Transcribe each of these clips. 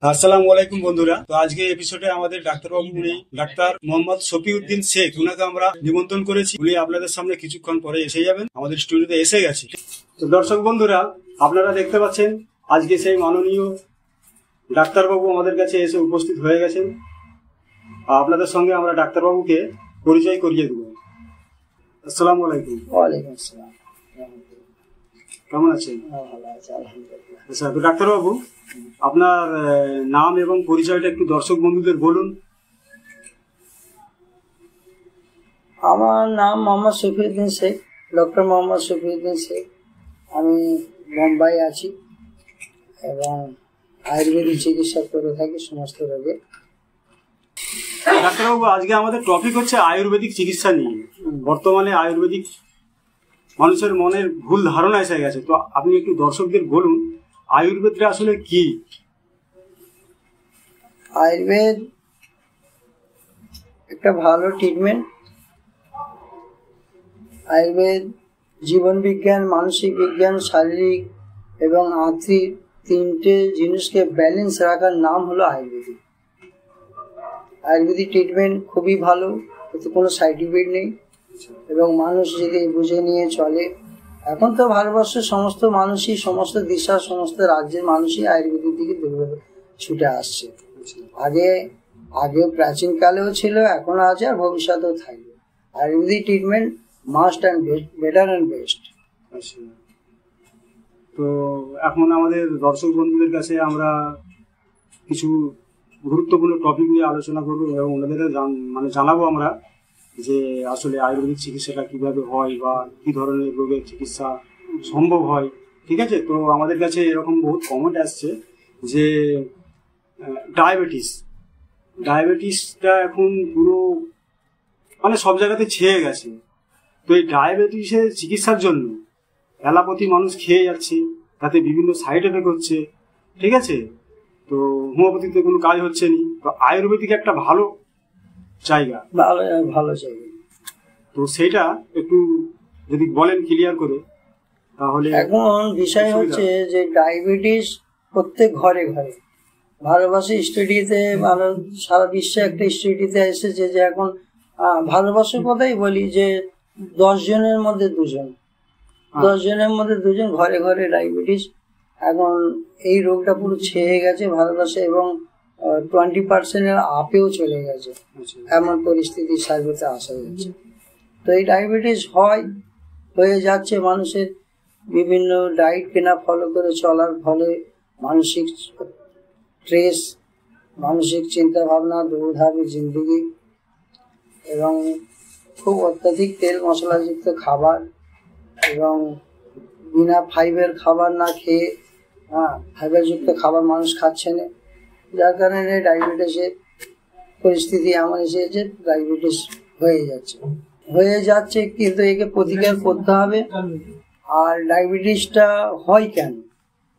আসসালামু আলাইকুম বন্ধুরা। তো আজকে এপিসোডে আমাদের ডাক্তারবাবু উনি ডাক্তার মোহাম্মদ শফিউদ্দিন শেখ, উনাকে আমরা নিমন্ত্রণ করেছি। উনি আপনাদের সামনে কিছুক্ষণ পরে এসে যাবেন, আমাদের স্টুডিওতে এসে গেছে। তো দর্শক বন্ধুরা, আপনারা দেখতে পাচ্ছেন আজকে সেই মাননীয় ডাক্তারবাবু আমাদের কাছে এসে উপস্থিত হয়ে গেছেন। আপনাদের সঙ্গে আমরা ডাক্তারবাবুকে পরিচয় করিয়ে দেব। আসসালামু আলাইকুম। ওয়ালাইকুম আসসালাম। কেমন আছেন? ভালো আছি, আলহামদুলিল্লাহ। আচ্ছা, তো ডাক্তারবাবু আপনার নাম এবং পরিচয়টা একটু দর্শক বন্ধুদের বলুন। আমার নাম মোহাম্মদ শফিউদ্দিন শেখ, ডক্টর মোহাম্মদ শফিউদ্দিন শেখ। আমি মুম্বাই আছি এবং আয়ুর্বেদিক চিকিৎসা করে থাকি সমস্ত রোগে। ডাক্তারবাবু, আজকে আমাদের টপিক হচ্ছে আয়ুর্বেদিক চিকিৎসা নিয়ে। বর্তমানে আয়ুর্বেদিক মানুষের মনের ভুল ধারণা এসে গেছে, তো আপনি একটু দর্শকদের বলুন আয়ুর্বেদটা আসলে কি। আয়ুর্বেদ একটা ভালো ট্রিটমেন্ট। আয়ুর্বেদ জীবন বিজ্ঞান, মানসিক বিজ্ঞান, শারীরিক এবং আর্থিক তিনটে জিনিসকে ব্যালেন্স রাখার নাম হলো আয়ুর্বেদিক। আয়ুর্বেদিক ট্রিটমেন্ট খুবই ভালো, এতে কোনো সাইড ইফেক্ট নেই এবং মানুষ যদি বুঝে নিয়ে চলে। এখন তো ভারতবর্ষের সমস্ত মানুষই, সমস্ত দিশা, সমস্ত রাজ্যের মানুষই আয়ুর্বেদিক দিকে ছুটে আসছে। আগেও প্রাচীনকালেও ছিল, এখন আছে, আর ভবিষ্যতেও থাকবে। Ayurvedic treatment must and better and best. তো এখন আমাদের দর্শক বন্ধুদের কাছে আমরা কিছু গুরুত্বপূর্ণ টপিক নিয়ে আলোচনা করবো এবং ওনাদের জানাবো আমরা যে আসলে আয়ুর্বেদিক চিকিৎসাটা কিভাবে হয় বা কি ধরনের রোগের চিকিৎসা সম্ভব হয়। ঠিক আছে, তো আমাদের কাছে এরকম বহুত কমেন্ট আসছে যে ডায়াবেটিসটা এখন পুরো সব জায়গাতে ছেয়ে গেছে। তো এই ডায়াবেটিসের চিকিৎসার জন্য অ্যালোপ্যাথি মানুষ খেয়ে যাচ্ছে, তাতে বিভিন্ন সাইড এফেক্ট হচ্ছে। ঠিক আছে, তো হোমিওপ্যাথিতে কোনো কাজ হচ্ছে না। তো আয়ুর্বেদিক একটা ভালো জায়গা, ভালো জায়গা। তো সেটা একটু যদি বলেন ক্লিয়ার করে তাহলে। এখন বিষয় হচ্ছে যে ডায়াবেটিস প্রত্যেক ঘরে ঘরে, ভারতবর্ষের স্টাডিতে, সারা বিশ্বে একটা স্টাডিতে এসেছে যে এখন ভারতবর্ষের কথাই বলি যে 10 জনের মধ্যে 2 জন, 10 জনের মধ্যে 2 জন ঘরে ঘরে ডায়াবেটিস। এখন এই রোগটা পুরো ছেয়ে গেছে ভারতবর্ষে এবং 20% আপেও চলে গেছে, এমন পরিস্থিতি সার্ভেতে আসা যাচ্ছে। তো এই ডায়াবেটিস হয়ে যাচ্ছে মানুষের বিভিন্ন ডায়েট কেনা ফলো করে চলার ফলে, মানসিক স্ট্রেস, মানসিক চিন্তা ভাবনা, দৌড়ধাপের জিন্দগি এবং খুব অত্যাধিক তেল মশলাযুক্ত খাবার এবং বিনা ফাইবার খাবার না খেয়ে ফাইবারযুক্ত খাবার মানুষ খাচ্ছে না, যার কারণে ডায়াবেটিসের পরিস্থিতি এমন এসেছে, ডায়াবেটিস হয়ে যাচ্ছে। কিন্তু একে প্রতিকার করতে হবে। আর ডায়াবেটিসটা হয় কেন?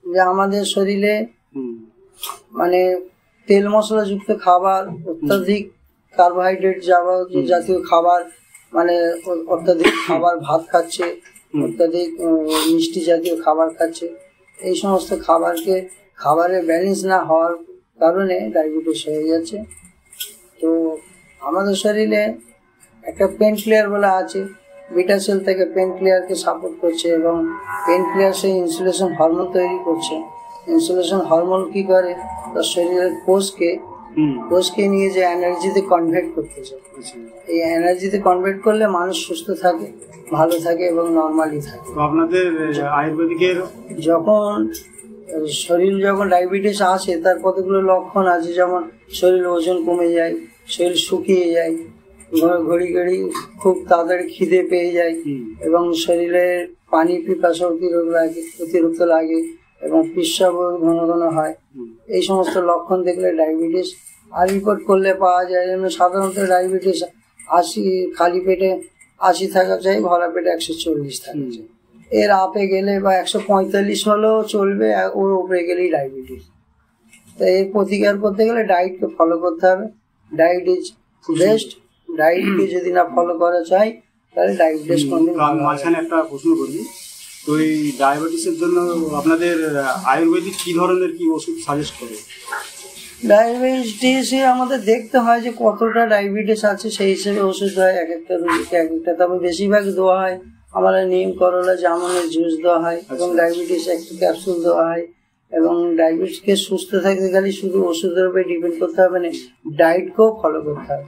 যে আমাদের শরীরে তেল মশলাযুক্ত খাবার, অত্যাধিক কার্বোহাইড্রেট জাতীয় খাবার, অত্যাধিক খাবার, ভাত খাচ্ছে, অত্যাধিক মিষ্টি জাতীয় খাবার খাচ্ছে। এই সমস্ত খাবারের ব্যালেন্স না হওয়ার কারণে ডায়াবেটিস হয়ে যাচ্ছে। তো আমাদের শরীরে একটা পেন ক্লিয়ার বলে আছে, বিটা সেল থেকে পেন ক্লিয়ারকে সাপোর্ট করছে এবং পেন ক্লিয়ার সেই ইনসুলেশন হরমোন তৈরি করছে। ইনসুলেশন হরমোন কি করে? তার শরীরের কোষকে নিয়ে যে এনার্জিতে কনভার্ট করতেছে, এই এনার্জিতে কনভার্ট করলে মানুষ সুস্থ থাকে, ভালো থাকে এবং নর্মালি থাকে। আপনাদের আয়ুর্বেদিকের যখন ডায়াবেটিস আসে তার কতগুলো লক্ষণ আছে, যেমন শরীর ওজন কমে যায়, শরীর শুকিয়ে যায়, ঘড়ি খুব তাড়াতাড়ি খিদে পেয়ে যায় এবং শরীরের পানি পিপাসা অতিরিক্ত লাগে এবং পেশাব ঘন ঘন হয়। এই সমস্ত লক্ষণ দেখলে ডায়াবেটিস। আর রিপোর্ট করলে পাওয়া যায় সাধারণত ডায়াবেটিস 80, খালি পেটে 80 থাকা চাই, ভরা পেটে 140 থাকা চাই। এর আপে গেলে বা 145 হলেও চলবে, ওর উপরে গেলেই ডায়াবেটিস। তো এর প্রতিকার করতে গেলে ডায়েটকে ফলো করতে হবে। Diet is best. ডায়েটকে যদি না ফলো করা চাই তাহলে ডায়াবেটিস মাঝখানে একটা প্রশ্ন করি। তো এই ডায়াবেটিসের জন্য আপনাদের আয়ুর্বেদিক কি ধরনের কি ওষুধ সাজেস্ট করে? ডায়াবেটিস আমাদের দেখতে হয় যে কতটা ডায়াবেটিস আছে, সেই হিসেবে ওষুধ হয় এক একটা রোগীকে এক একটা। তবে বেশিরভাগ দেওয়া হয় আমরা নিম করলা জামুনের জুস দেওয়া হয় এবং ডায়াবেটিস একটা ক্যাপসুল দেওয়া হয়। এবং ডায়াবেটিসকে সুস্থ থাকতে গেলে শুধু ওষুধের উপরে ডিপেন্ড করতে হবে না, ডায়েটকেও ফলো করতে হবে।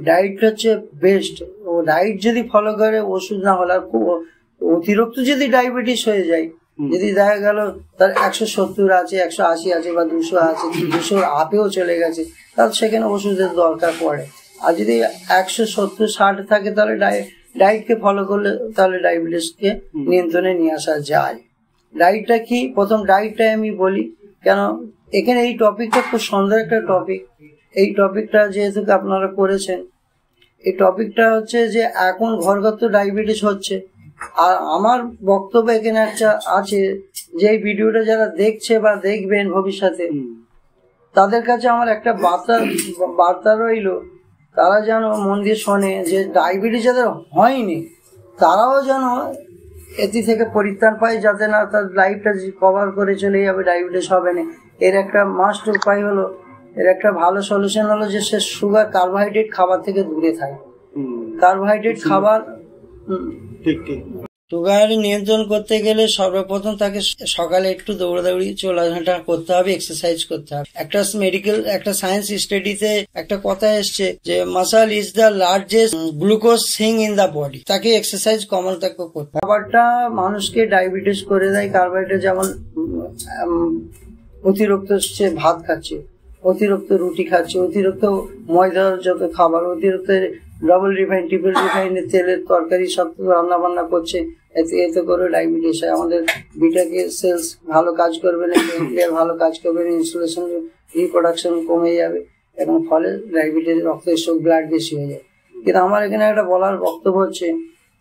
ডায়েট হচ্ছে বেস্ট। ও ডায়েট যদি ফলো করে ওষুধ না হলে, আর খুব অতিরিক্ত যদি ডায়াবেটিস হয়ে যায়, যদি দেখা গেল তার 170 আছে, 180 আছে বা 200 আছে, 200 আপেও চলে গেছে, তাহলে সেখানে ওষুধের দরকার পড়ে। আর যদি 170-60 থাকে তাহলে ডায়েটকে ফলো করলে তাহলে ডায়াবেটিসকে নিয়ন্ত্রণে নিয়ে আসা যায়। ডায়েটটা কি, প্রথম ডায়েটটাই আমি বলি, কেন এখানে এই টপিকটা খুব সুন্দর একটা টপিক। এই টপিকটা যেহেতু আপনারা করেছেন, এই টপিকটা হচ্ছে যে এখন ঘরগত ডায়াবেটিস হচ্ছে। আর আমার বক্তব্য এখানে একটা আছে যে এই ভিডিওটা যারা দেখছে বা দেখবেন ভবিষ্যতে, তাদের কাছে আমার একটা বার্তা রইল, তারা যেন মন দিয়ে শোনে যে ডায়াবেটিস যাদের হয়নি তারাও যেন এটি থেকে পরিত্রাণ পায়, যাতে না তার লাইফটা কভার করে চলে যাবে, ডায়াবেটিস হবে না। এর একটা মাস্ট উপায় হলো, এর একটা ভালো সলিউশন হলো যে সে সুগার কার্বোহাইড্রেট খাবার থেকে দূরে থাকে। কার্বোহাইড্রেট খাবার সুগার নিয়ন্ত্রণ করতে গেলে সর্বপ্রথম তাকে সকালে একটু দৌড়াদৌড়ি চলাহাঁটা করতে হবে, এক্সারসাইজ করতে হবে। একটা সায়েন্স স্টাডিতে একটা কথা এসছে যে muscle is the largest glucose Singh in the body. তাকে এক্সারসাইজ কমন তাকে করতে হবে। খাবারটা মানুষকে ডায়াবেটিস করে দেয়। কার্বোহাইড্রেট যেমন অতিরিক্ত সে ভাত খাচ্ছে, অতিরিক্ত রুটি খাচ্ছে, অতিরিক্ত ময়দার যত খাবার, অতিরিক্ত ডাবল রিফাইন ট্রিপল রিফাইনের তেলের তরকারি সব রান্না বান্না করছে, এতে করে ডায়াবেটিস হয়। আমাদের বিটাকে সেলস ভালো কাজ করবে না, নিউক্লিয়ার ভালো কাজ করবে না, ইনসুলেশন রিপ্রোডাকশন কমে যাবে এবং ফলে ডায়াবেটিস রক্ত স্ট্রোক ব্লাড বেশি হয়ে যায়। কিন্তু আমার এখানে একটা বলার বক্তব্য হচ্ছে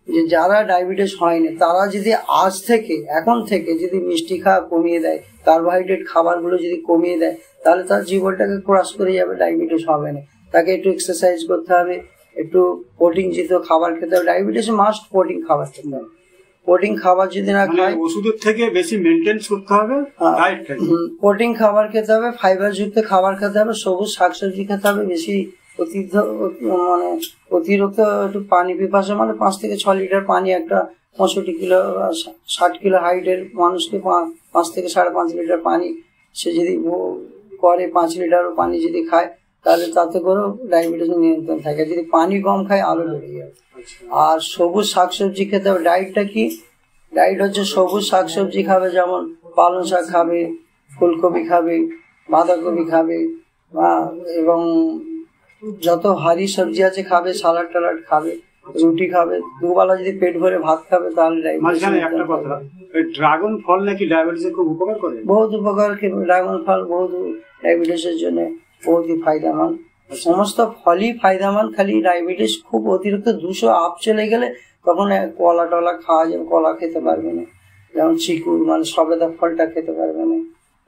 যে যারা ডায়াবেটিস হয়নি তারা যদি আজ থেকে এখন থেকে যদি মিষ্টি খাওয়া কমিয়ে দেয়, কার্বোহাইড্রেট খাবারগুলো যদি কমিয়ে দেয়, তাহলে তার জীবনটাকে ক্রস করে যাবে, ডায়াবেটিস হবে না। তাকে একটু এক্সারসাইজ করতে হবে, একটু প্রোটিন জাতীয় খাবার খেতে হবে। ডায়াবেটিস মাস্ট প্রোটিন খাবার খেতে হবে। প্রোটিন খাবার যদি না খায়, ওষুধের থেকে বেশি মেনটেন করতে হবে, প্রোটিন খাবার খেতে হবে, ফাইবার যুক্ত খাবার খেতে হবে, সবুজ শাকসবজি খেতে হবে, বেশি অতিরিক্ত একটু পানি পিপাসা, 5 থেকে 6 লিটার পানি একটা 65 কিলো 60 কিলো হাইটের মানুষকে 5 থেকে 5.5 লিটার পানি সে যদি করে, 5 লিটার পানি যদি খায়, তাহলে তাতে করেও ডায়াবেটিস নিয়ন্ত্রণ থাকে। যদি পানি কম খায় আরো বেড়ে যাবে। আর সবুজ শাকসবজি খেতে হবে। ডায়েটটা কি? ডায়েট হচ্ছে সবুজ শাকসবজি খাবে, যেমন পালং শাক খাবে, ফুলকপি খাবে, বাঁধাকপি খাবে, এবং যত হারি সবজি আছে খাবে, সালাড টালাড খাবে, রুটি খাবে, দুবেলা যদি পেট ভরে ভাত খাবে তাহলে ডায়াবেটিস। ড্রাগন ফল নাকি ডায়াবেটিসের খুব উপকার করে? বহুত উপকার। ড্রাগন ফল বহুত ডায়াবেটিসের জন্য বহুতই ফায়দামান। সমস্ত ফলই ফায়দামান, খালি ডায়াবেটিস খুব অতিরিক্ত 200 আপ চলে গেলে তখন কলা টলা খাওয়া যাবে, কলা খেতে পারবে না, যেমন চিকু সবেদা ফলটা খেতে পারবে না,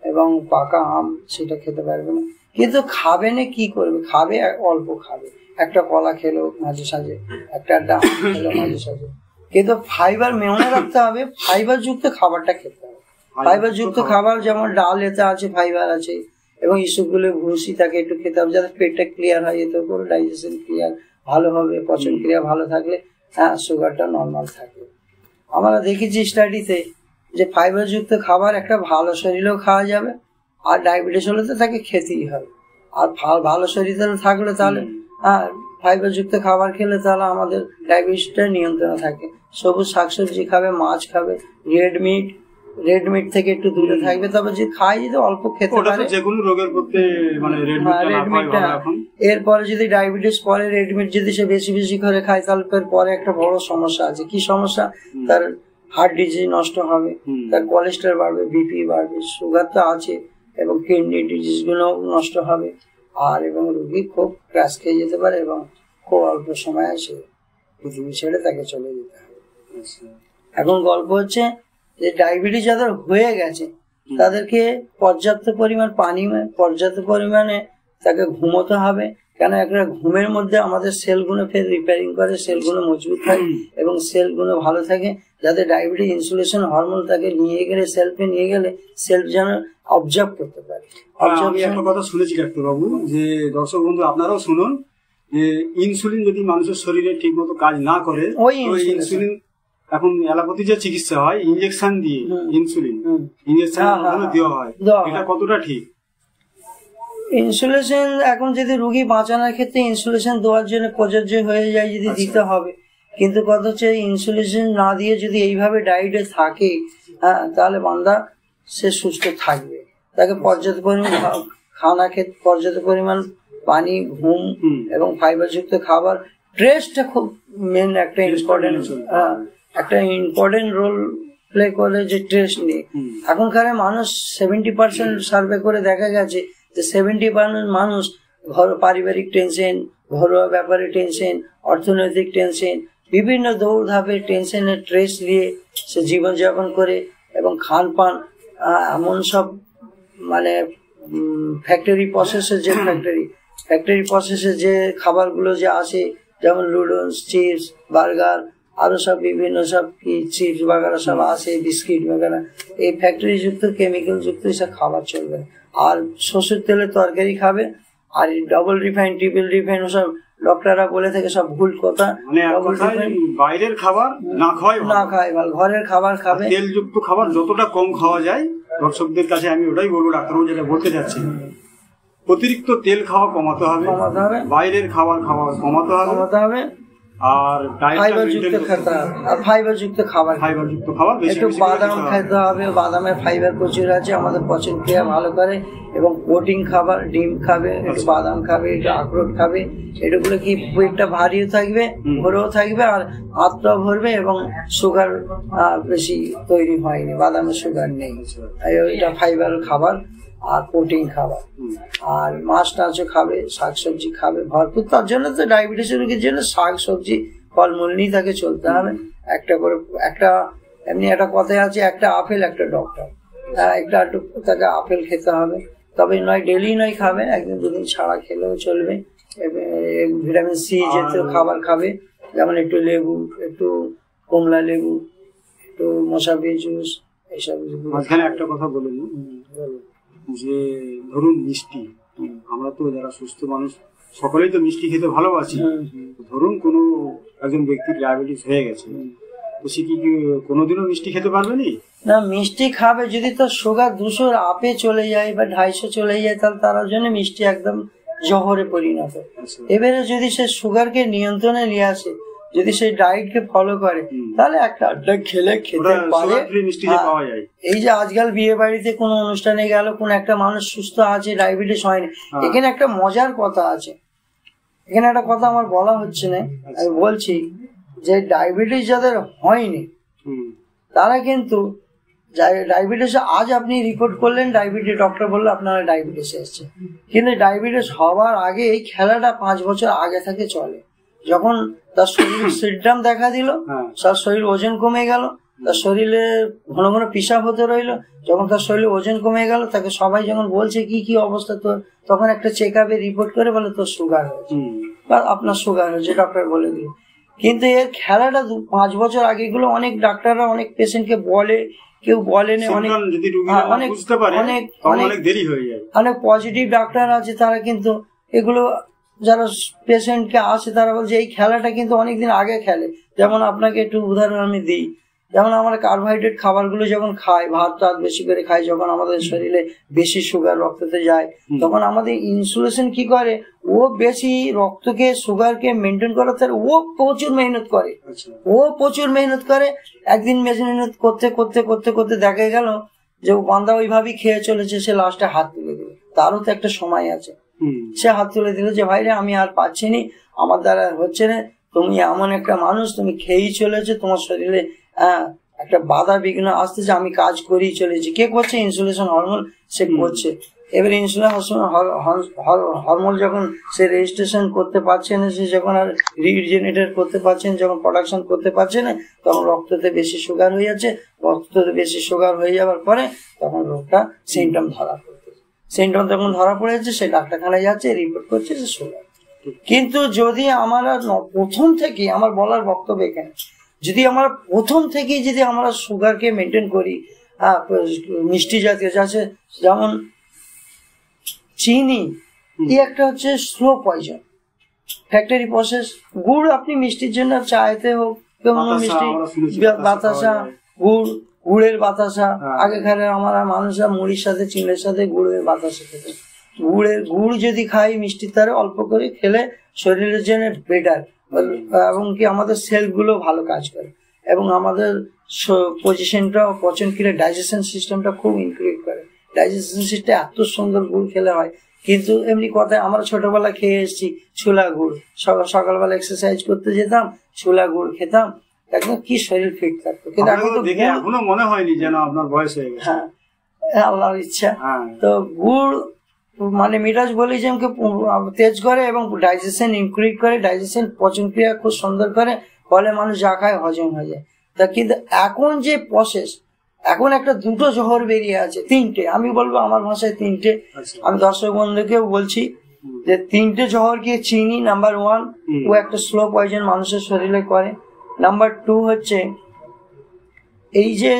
এবং পাকা আম সেটা খেতে পারবে না। কিন্তু খাবে না, কি করবে? খাবে অল্প খাবে, একটা কলা খেলো মাঝে সাঝে, একটা ডাল খেলো মাঝে সাঝে, কিন্তু ফাইবার মনে রাখতে হবে, ফাইবার যুক্ত খাবারটা খেতে হবে। ফাইবার যুক্ত খাবার যেমন ডাল, এতে আছে ফাইবার আছে, এবং ইসবগুলো ভুসি তাকে একটু খেতে হবে যাতে পেটটা ক্লিয়ার হয়, এতে করে ডাইজেশন ক্লিয়ার ভালো হবে, পচন ক্রিয়া ভালো থাকলে সুগারটা নর্মাল থাকবে। আমরা দেখেছি স্টাডিতে যে ফাইবার যুক্ত খাবার একটা ভালো শরীরেও খাওয়া যাবে, আর ডায়াবেটিস হলে তো তাকে খেতেই হবে। আর ভালো শরীর থাকলে তাহলে ফাইবার যুক্ত খাবার খেলে তাহলে আমাদের ডায়াবেটিসটা নিয়ন্ত্রণে থাকে। সবুজ শাকসবজি খাবে, মাছ খাবে, রেড মিট থেকে একটু দূরে থাকবে। তবে যে খাই যদি অল্প খেতে পারে, যেকোনো রোগের পক্ষে রেড মিটটা। এরপরে যদি ডায়াবেটিস পরে রেড মিট যদি সে বেশি বেশি করে খায়, তাহলে পরে একটা বড় সমস্যা আছে। কি সমস্যা? তার হার্ট ডিজিজ নষ্ট হবে, তার কোলেস্টেরল বাড়বে, বিপি বাড়বে, সুগার তো আছে, এবং কিডনি ডিজিজ গুলো নষ্ট হবে, আর এবং রোগী খুব ক্রাশ খেয়ে যেতে পারে, এবং খুব অল্প সময় সে পৃথিবী ছেড়ে তাকে চলে যেতে হবে। এখন গল্প হচ্ছে যে ডায়াবেটিস যাদের হয়ে গেছে তাদেরকে পর্যাপ্ত পরিমাণ পানি, পর্যাপ্ত পরিমাণে তাকে ঘুমোতে হবে, কেন একটা ঘুমের মধ্যে আমাদের সেলগুলো ফের রিপেয়ারিং করে, সেলগুলো মজবুত থাকে এবং সেলগুলো ভালো থাকে, যাতে ডায়াবেটিস ইনসুলেশন হরমোন তাকে নিয়ে গেলে সেলফে নিয়ে গেলে সেলফ যেন অবজার্ভ করতে পারে। আমি একটা কথা শুনেছি ডাক্তারবাবু, যে দর্শক বন্ধু আপনারাও শুনুন, যে ইনসুলিন যদি মানুষের শরীরে ঠিক মতো কাজ না করে, ওই ইনসুলিন এখন অ্যালোপ্যাথি যে চিকিৎসা হয় ইনজেকশন দিয়ে ইনসুলিন ইনজেকশন দেওয়া হয়, এটা কতটা ঠিক? ইনসুলেশন এখন যদি রোগী বাঁচানোর ক্ষেত্রে ইনসুলেশন দেওয়ার জন্য প্রযোজ্য হয়ে যায়, যদি দিতে হবে, কিন্তু কথা হচ্ছে ইনসুলেশন না দিয়ে যদি এইভাবে ডায়েটে থাকে, তাহলে বান্দা সে সুস্থ থাকবে। তাকে পর্যাপ্ত পরিমাণ খানা খেতে, পর্যাপ্ত পরিমাণ পানি, ঘুম এবং ফাইবারযুক্ত খাবার, স্ট্রেসটা খুব মেন একটা ইম্পর্টেন্ট রোল প্লে করে যে স্ট্রেস নিয়ে। এখনকার মানুষ 70% সার্ভে করে দেখা গেছে যে 70% মানুষ পারিবারিক টেনশন, ঘরোয়া ব্যাপারে টেনশন, অর্থনৈতিক টেনশন, বিভিন্ন দৌড়ধাপের টেনশনের স্ট্রেস নিয়ে সে জীবনযাপন করে এবং খান পান এমন সব মানে ফ্যাক্টরি প্রসেসের যে ফ্যাক্টরি প্রসেসের যে খাবারগুলো যে আসে, যেমন লুডোস, চিপস, বার্গার, আরো সব বিভিন্ন সব চিপস বাগারা সব আসে, বিস্কিট বাগারা, এই ফ্যাক্টরি যুক্ত কেমিক্যাল যুক্ত এসব খাবার চলবে। আর সরষের তেলের তরকারি খাবে, আর ডবল রিফাইন, ট্রিপল রিফাইন সব ডক্টররা বলে থাকে, সব ভুল কথা। বাইরের খাবার না খাওয়াই ভালো, ঘরের খাবার খাবে। তেলযুক্ত খাবার যতটা কম খাওয়া যায়, দর্শকদের কাছে আমি ওটাই বলবো, ডাক্তারবাবু যেটা বলতে চাচ্ছি, অতিরিক্ত তেল খাওয়া কমাতে হবে, বাইরের খাবার খাওয়া কমাতে হবে, আর ফাইবারযুক্ত খাবার, একটু বাদাম খেতে হবে। বাদামে ফাইবার প্রচুর আছে, আমাদের পচন ক্রিয়া ভালো করে, এবং প্রোটিন খাবার, ডিম খাবে, একটু বাদাম খাবে, একটু আখরোট খাবে। এটাগুলো কি পেটটা ভারীও থাকবে, ভরেও থাকবে, আর আত্মা ভরবে, এবং সুগার বেশি তৈরি হয়নি, বাদামে সুগার নেই। এটা ফাইবার খাবার আর প্রোটিন খাবার, আর মাছ টাছও খাবে, শাকসবজি খাবে ভরপুর। তার জন্য তো ডায়াবেটিস রোগীর জন্য শাকসবজি, ফলমূল নিয়ে তাকে চলতে হবে। একটা করে এমনি একটা কথাই আছে, একটা আপেল একটা ডক্টর, একটু তাকে আপেল খেতে হবে, তবে নয় ডেলি নয় খাবে, একদিন দুদিন ছাড়া খেলেও চলবে। ভিটামিন সি জাতীয় খাবার খাবে, যেমন একটু লেবু, একটু কমলা লেবু, একটু মোসাম্বি জুস, এইসব। মাঝখানে একটা কথা বলুন, যে ধরুন মিষ্টি, আমরা তো যারা সুস্থ মানুষ সকলেই তো মিষ্টি খেতে ভালোবাসি। ধরুন কোনো একজন ব্যক্তির ডায়াবেটিস হয়ে গেছে, তো সে কি কোনোদিনও মিষ্টি খেতে পারবে না? মিষ্টি খাবে, যদি তার সুগার 200 আপে চলে যায় বা 250 চলে যায়, তাহলে তার জন্য মিষ্টি একদম জহরে পরিণত। এবারে যদি সে সুগারকে নিয়ন্ত্রণে নিয়ে আসে, যদি সেই ডায়েটকে ফলো করে, তাহলে একটা আড্ডা খেলে খেতে পারে। এই যে আজকাল বিয়ে বাড়িতে কোনো অনুষ্ঠানে গেল, কোন একটা মানুষ সুস্থ আছে, ডায়াবেটিস হয়নি, এখানে একটা মজার কথা আছে, এখানে একটা কথা আমার বলা হচ্ছে না, আমি বলছি যে ডায়াবেটিস যাদের হয়নি তারা কিন্তু ডায়াবেটিস, আজ আপনি রিপোর্ট করলেন ডায়াবেটিস, ডক্টর বললো আপনার ডায়াবেটিস এসছে, কিন্তু ডায়াবেটিস হওয়ার আগে এই খেলাটা 5 বছর আগে থেকে চলে। যখন তার শরীরে সিমটম দেখা দিল, তার শরীর ওজন কমে গেল, তার শরীরে ঘন ঘন পিসাব হতে রইলো, যখন তার শরীরে ওজন কমে গেল, তাকে সবাই যখন বলছে কি অবস্থা তোর, তখন একটা চেক আপে রিপোর্ট করে বলে তোর সুগার হয়েছে বা আপনার সুগার হয়েছে, ডক্টর বলে দিল। কিন্তু এর খেলাটা 5 বছর আগে গুলো অনেক ডাক্তাররা অনেক পেশেন্টকে বলে, কেউ বলেনি, অনেক পজিটিভ ডাক্তার আছে, তারা কিন্তু এগুলো যারা পেশেন্টকে আসে তারা বলছে এই খেলাটা কিন্তু অনেকদিন আগে খেলে। যেমন আপনাকে একটু উদাহরণ আমি দিই, যেমন আমরা কার্বোহাইড্রেট খাবারগুলো যখন খাই, ভাত টাত বেশি করে খাই, যখন আমাদের শরীরে বেশি সুগার রক্ততে যায়, তখন আমাদের ইনসুলেশন কি করে, ও বেশি রক্তকে সুগারকে মেনটেন করার তার ও প্রচুর মেহনত করে। একদিন মেহনত করতে করতে করতে করতে দেখা গেল যে ও বান্দা ওইভাবেই খেয়ে চলেছে, সে লাস্টে হাত তুলে দিল। তারও তো একটা সময় আছে, সে হাত তুলে দিল যে ভাই রে আমি আর পাচ্ছি নি, আমার দ্বারা হচ্ছে না, তুমি এমন একটা মানুষ, তুমি খেয়েই চলেছো, তোমার শরীরে একটা বাধা বিঘ্ন আসতেছে, আমি কাজ করেই চলেছি। কে করছে? ইনসুলেশন হরমোন সে করছে। এবার ইনসুলেশন হরমোন যখন সে রেজিস্ট্রেশন করতে পারছে না, সে যখন আর রিজেনারেট করতে পারছে না, যখন প্রোডাকশন করতে পারছে না, তখন রক্ততে বেশি সুগার হয়ে যাচ্ছে। রক্ততে বেশি সুগার হয়ে যাওয়ার পরে তখন রোগটা সিমটম ধরা পড়ছে। সিমটম যখন ধরা পড়ে যাচ্ছে, সে ডাক্তারখানায় যাচ্ছে, রিপোর্ট করছে যে সুগার। কিন্তু যদি আমরা প্রথম থেকে, আমার বলার বক্তব্য এখানে, যদি আমরা প্রথম থেকে যদি আমরা সুগারকে মেনটেন করি, মিষ্টি জাতীয় আছে যেমন চিনি, এই একটা হচ্ছে স্লো পয়জন, ফ্যাক্টরি প্রসেস। গুড় আপনি মিষ্টির জন্য চাইতে হোক, কেমন মিষ্টি, বাতাসা, গুড়ের বাতাসা। আগেকার আমার মানুষরা মুড়ির সাথে, চিনের সাথে গুড়ের বাতাসা খেত। গুড় যদি খাই মিষ্টির তারে অল্প করে খেলে শরীরের জন্য বেটার, এবং কি আমাদের সেল গুলো ভালো কাজ করে, এবং আমাদের পজিশনটা, পচন ক্রিয়া, ডাইজেশন সিস্টেমটা খুব ইনক্রিজ করে। ডাইজেশন সিস্টেম এত সুন্দর গুড় খেলে হয়। কিন্তু এমনি কথায় আমরা ছোটবেলা খেয়ে এসেছি ছোলা গুড়, সকালবেলা এক্সারসাইজ করতে যেতাম, ছোলা গুড় খেতাম, একদম কি শরীর ফিট থাকতো। কিন্তু এখন তো এখনো মনে হয়নি যেন আপনার বয়স হয়ে গেছে। হ্যাঁ, আল্লাহর ইচ্ছা। তো গুড় মানে মিরাজ বলি যে তেজ করে এবং ডাইজেশন ইনক্রিজ করে, ডাইজেশন পচন ক্রিয়া খুব সুন্দর করে, ফলে মানুষ যা খায় হজম হয়ে যায়। তা কিন্তু এখন যে প্রসেস, এখন একটা দুটো জহর বেরিয়ে আছে, তিনটে, আমি বলবো আমার ভাষায় তিনটে, আমি দর্শক বন্ধুকেও বলছি যে তিনটে জহর কি চিনি, নাম্বার 1 ও একটা স্লো পয়জন মানুষের শরীরে করে। নাম্বার 2 হচ্ছে এই যে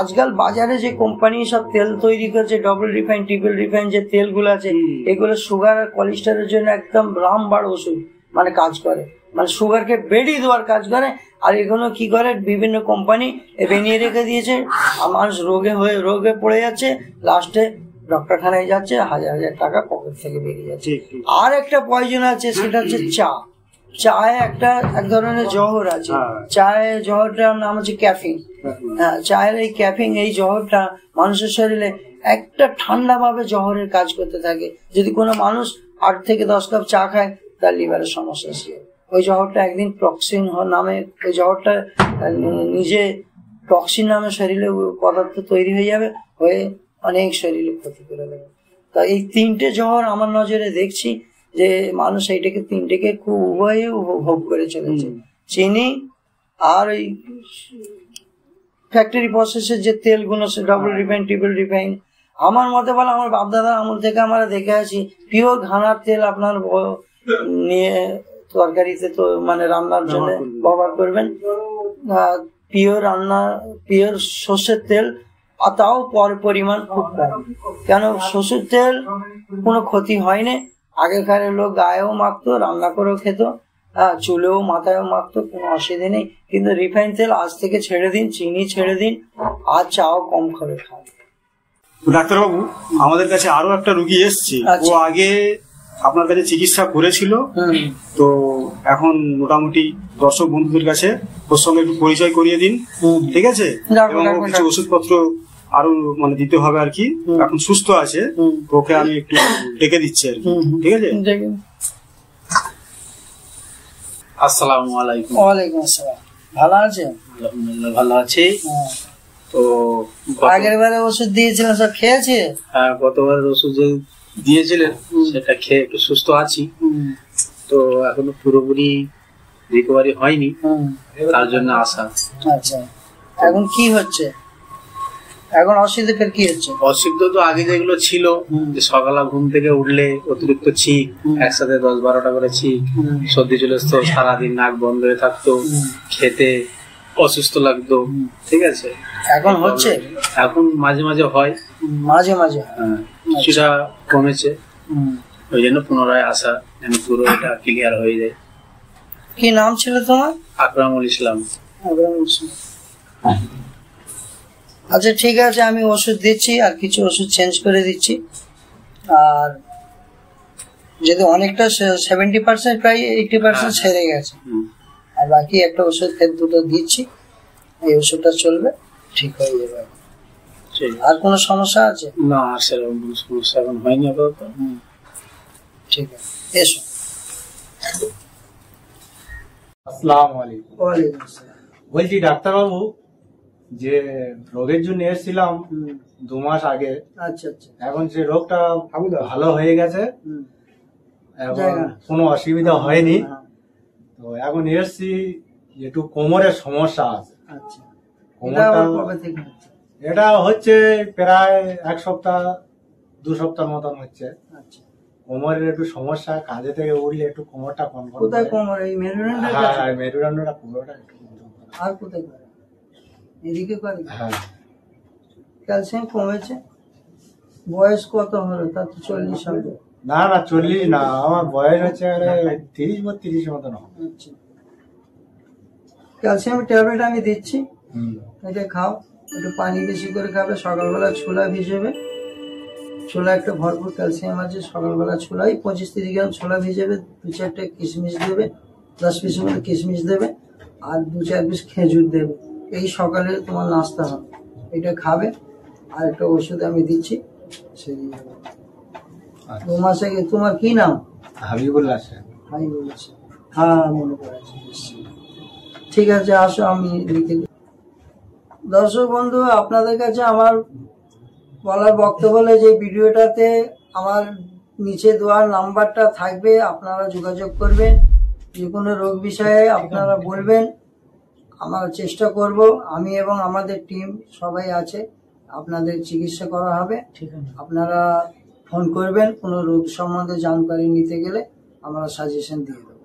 আজকাল বাজারে যে কোম্পানি সব তেল তৈরি করছে, ডবল রিফাইন, ট্রিপল রিফাইন যে তেলগুলো আছে, এগুলো সুগার আর কোলেস্টেরলের জন্য একদম রামবাড় ওষুধ, মানে কাজ করে, মানে সুগারকে বেড়ে দেওয়ার কাজ করে। আর এগুলো কি করে, বিভিন্ন কোম্পানি বানিয়ে রেখে দিয়েছে, মানুষ রোগে পড়ে যাচ্ছে, লাস্টে ডক্টরখানায় যাচ্ছে, হাজার হাজার টাকা পকেট থেকে বেরিয়ে যাচ্ছে। আর একটা পয়জন আছে, সেটা হচ্ছে চায়ে এক ধরনের জহর আছে, চায়ের জহরটার নাম হচ্ছে ক্যাফিন। হ্যাঁ, চায়ের এই ক্যাফিন, এই জহরটা মানুষের শরীরে একটা ঠান্ডা ভাবে জহরের কাজ করতে থাকে। যদি কোনো মানুষ 8 থেকে 10 কাপ চা খায়, তার লিভারের সমস্যা আসে। ওই জহরটা একদিন টক্সিন নামে, ওই জহরটা নিজে টক্সিন নামে শরীরে পদার্থ তৈরি হয়ে যাবে, হয়ে অনেক শরীরে ক্ষতি করে দেবে। তা এই তিনটে জহর আমার নজরে দেখছি যে মানুষ এইটাকে তিনটেকে খুব উভয়ে উপভোগ করে চলেছে। চিনি আর ওই ফ্যাক্টরি প্রসেসের যে তেলগুলো, সে ডবল রিফাইন, ট্রিপল রিফাইন। আমার মতে বলে, আমার বাপদাদার আমল থেকে আমরা দেখে আছি, পিওর ঘানার তেল আপনার নিয়ে তরকারিতে তো মানে রান্নার জন্য ব্যবহার করবেন। পিওর সর্ষের তেল, আর তাও পরিমাণ খুব কম, কেন সর্ষের তেল কোনো ক্ষতি হয়নি। আগেকার লোক গায়েও মাখতো, রান্না করেও খেত, চুলেও মাথায়ও মাখতো, কোনো অসুবিধা নেই। কিন্তু রিফাইন তেল আজ থেকে ছেড়ে দিন, চিনি ছেড়ে দিন, আর চাও কম করে খান। ডাক্তারবাবু, আমাদের কাছে আরো একটা রুগী এসছে, ও আগে আপনার কাছে চিকিৎসা করেছিল, তো এখন মোটামুটি দর্শক বন্ধুদের কাছে ওর সঙ্গে একটু পরিচয় করিয়ে দিন, ঠিক আছে? এবং কিছু ওষুধপত্র আরো মানে দিতে হবে আর কি। এখন সুস্থ আছে, ওকে আমি একটু ডেকে দিচ্ছি আর কি, ঠিক আছে? আসসালামু আলাইকুম। ওয়ালাইকুম আসসালাম। ভালো আছেন? আলহামদুলিল্লাহ ভালো আছি। তো আগের বারে ওষুধ দিয়েছিলেন, সব খেয়েছে? হ্যাঁ, গতবারের ওষুধ যে দিয়েছিলেন সেটা খেয়ে একটু সুস্থ আছি। তো এখনো পুরোপুরি রিকভারি হয়নি, তার জন্য আশা। আচ্ছা, এখন কি হচ্ছে? এখন অসুবিধা কি হচ্ছে? অসুবিধা তো আগে যেগুলো ছিল, যে সকালে ঘুম থেকে উঠলে অতিরিক্ত ছিক, একসাথে 10-12টা করে ছিক, সর্দি চলে আসতো, সারাদিন নাক বন্ধ হয়ে থাকতো, খেতে অসুস্থ লাগতো, ঠিক আছে? এখন হচ্ছে? এখন মাঝে মাঝে হয়, মাঝে মাঝে। হ্যাঁ, সেটা কমেছে, ওই জন্য পুনরায় আসা, যেন পুরো এটা ক্লিয়ার হয়ে যায়। কি নাম ছিল তোমার? আকরামুল ইসলাম। আচ্ছা, ঠিক আছে, আমি ওষুধ দিচ্ছি, আর কিছু ওষুধ চেঞ্জ করে দিচ্ছি। আর যদি অনেকটা 70% প্রায় 80% ছেড়ে গেছে, আর বাকি একটা ওষুধ দুটো দিচ্ছি, এই ওষুধটা চলবে, ঠিক হয়ে যাবে। আর কোনো সমস্যা আছে? না, সেরকম কোনো সমস্যা এখন হয়নি আপাতত। ঠিক আছে, এসো। আসসালামু আলাইকুম। ওয়ালাইকুম আসসালাম। বলছি ডাক্তারবাবু, যে রোগের জন্য এসেছিলাম 2 মাস আগে, আচ্ছা আচ্ছা, এখন যে রোগটা ভালো হয়ে গেছে, এখন কোনো অসুবিধা হয়নি। তো এখন এসছি, একটু কোমরের সমস্যা আছে। আচ্ছা, এটা হচ্ছে প্রায় 1 সপ্তাহ 2 সপ্তাহ মতন হচ্ছে। আচ্ছা, কোমরের একটু সমস্যা, কাজে থেকে উঠলে একটু কোমরটা কম কম কোথায় করে। কোমর? এই মেরুদণ্ডের কাছে? হ্যাঁ, মেরুদণ্ডটা পুরোটা একটু কমজোর করে। আর কোথায় করে? এদিকে করে? হ্যাঁ, ক্যালসিয়াম কমেছে। বয়স কত হলো? তার তো 40 হবে। না না 40 না, আমার বয়স হচ্ছে 30-32 মতন হবে। আচ্ছা, ক্যালসিয়ামের ট্যাবলেট আমি দিচ্ছি, হুম। এটা খাও। একটু পানি বেশি করে খাবে। সকালবেলা ছোলা ভিজাবে, ছোলা একটা ভরপুর ক্যালসিয়াম আছে। সকালবেলা ছোলাই 25-30 গ্রাম ছোলা ভিজাবে, 2-4টা কিশমিশ দেবে, 10 পিসের মতো কিশমিশ দেবে, আর 2-4 পিস খেজুর দেবে। এই সকালে তোমার নাস্তা হবে, এটা খাবে। আর একটা ওষুধ আমি দিচ্ছি, সেরে যাবে। 2 মাস আগে। তোমার কি নাম? হাবিবুল্লাহ স্যার। আমি বলেছি, হ্যাঁ মনে পড়েছে। ঠিক আছে, আসো আমি লিখে দিই। দর্শক বন্ধু, আপনাদের কাছে আমার বলার বক্তব্য হলো যে ভিডিওটাতে আমার নিচে দেওয়ার নাম্বারটা থাকবে, আপনারা যোগাযোগ করবেন। যে কোনো রোগ বিষয়ে আপনারা বলবেন, আমরা চেষ্টা করব, আমি এবং আমাদের টিম সবাই আছে, আপনাদের চিকিৎসা করা হবে। আপনারা ফোন করবেন, কোনো রোগ সম্বন্ধে জানকারি নিতে গেলে আমরা সাজেশন দিয়ে দেবো।